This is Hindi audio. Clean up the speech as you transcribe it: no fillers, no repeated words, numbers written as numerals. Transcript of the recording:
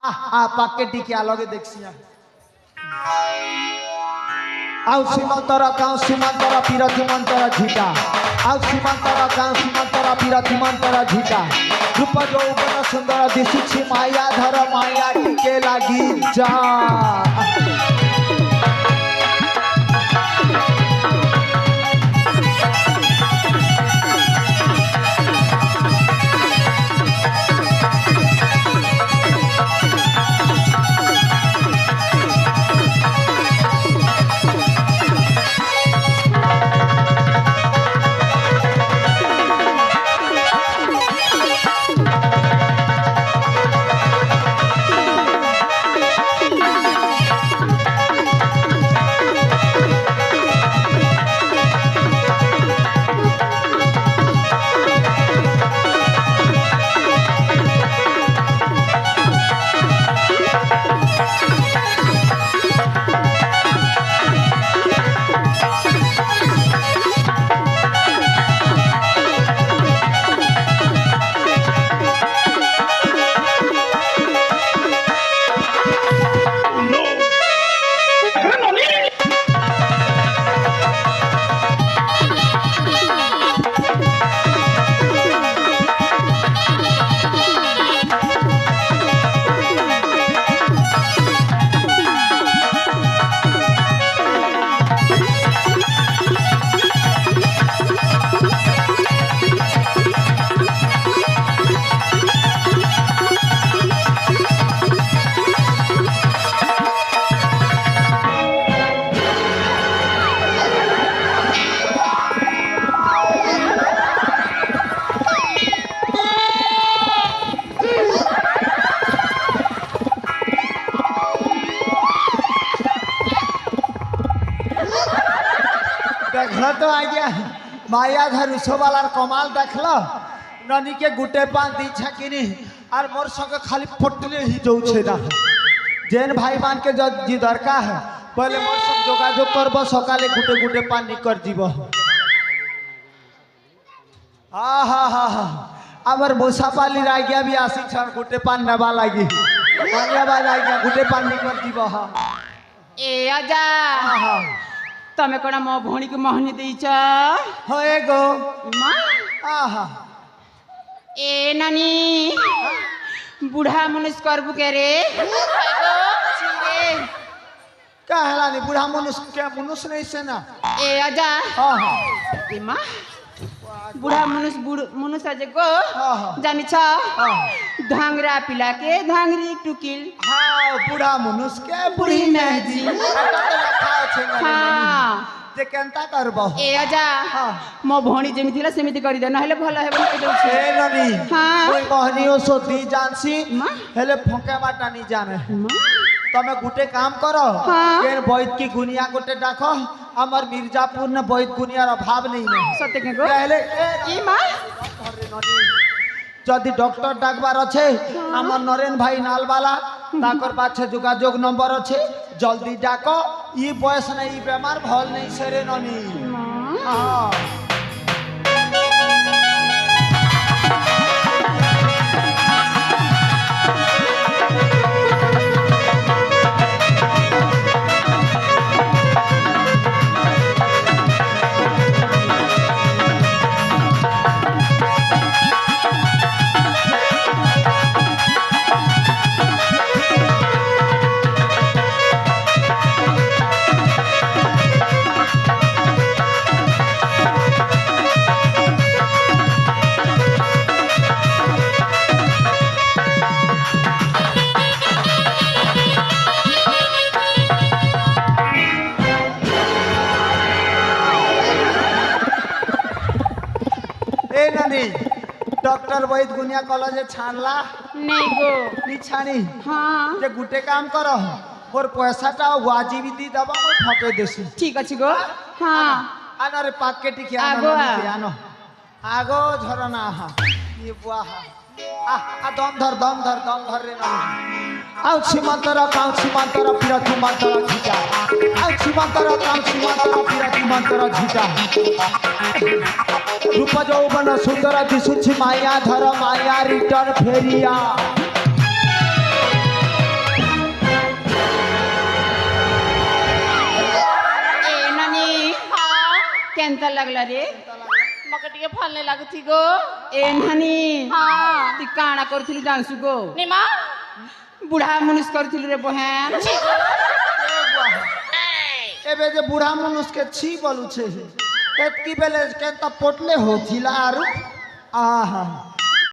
पाके टिके लगे देखसी आउ सीमांतर गाँव सीमांतर पिरथी मंतर झीटा आउ सीमांतर गाँव सीमांतर पिरथी मंतर झीटा रूप यौवन सुंदर दिशुछि माया धर माया टिके लागी जा तो आ गया माया धर उसवालार कमाल देखल ननी के गुटे पान दी छकिनी और मोर संगे खाली फटले ही जाऊे ना जेन भाई मान के जी दरकार है पहले मोर संग जोगाजोग करब सकाले गुटे गुटे पान निकर जीव हाँ हाँ हाँ हाँ आमर मुसापाली रागिया भी आसी छन गुटे पान नेबा लगी गुटे पान निकर जीव हाँ ए आजा हाँ हाँ तमें कौन मो भौणी को महनी देच होए गो आहा ए नानी बुढ़ा मनुष्य करबू के रे का हलानी बुढ़ा मनुष्य के मनुष्य नहीं से ना ए आजा हाँ हाँ ए मां बुढ़ा मनुष्य मनुष्य आज गो जानी छ धांगरा पिला के धांगरी टुकिल हाँ बुढ़ा मनुष्य के बुढ़ी मेहजी हाँ जे केनता करबो ए आजा मो भौणी जेमी थिला सेमिति करि दे नहले भलो हेबो कहि दउ छे ए ननी हां कोई कहनियो सोती जानसी हेले फोके माटा नहीं जाने तमे गुटे काम करो केन बैद की गुनिया गोटे डाको हमर मिर्जापुर ने बैद गुनियार अभाव नहीं है सत्य के गो पहले ई मां जदि डॉक्टर डाकबार अच्छे आमर नरेन भाई नालवाला ताकर पाछे जोगाजोग नंबर अच्छे जल्दी डाको ई बयस नहीं बेमार भल नहीं सेरे ननी हां डॉक्टर वैद गुनिया कॉलेज छानला नहीं गो नी छानी हां जे गुटे काम करो और पैसाटा वाजिबी दी दबा मैं फटे देसी ठीक अछि गो हां आना रे पाके टिके आनो आगो झरना हा ये बुआ हा दम धर रे ना आउ सीमांतर काउ सीमांतर पिरथी मंतर झीटा आउ सीमांतर काउ सीमांतर पिरथी मंतर झीटा रूप यौवन सुंदर दिशुछि माया धर माया रिटर्न फेरिया କେନ୍ତା ଲାଗଲା ରେ ମକେ ଟିକେ ଭଲ ନାଇଁ ଲାଗୁଛି ଗୋ ଏ ନାନୀ ହଁ ତୁ କାଣା କରୁଥିଲୁ ଜାଣିଛୁ ଗୋ ନିମା ବୁଢା ମନୁଷ କରିଥିଲୁ ରେ ବହେନ एबे जे बूढ़ा मनुष्य के छी बोलू छे एतकी बेले केनता पोटले होथिला आरु आहा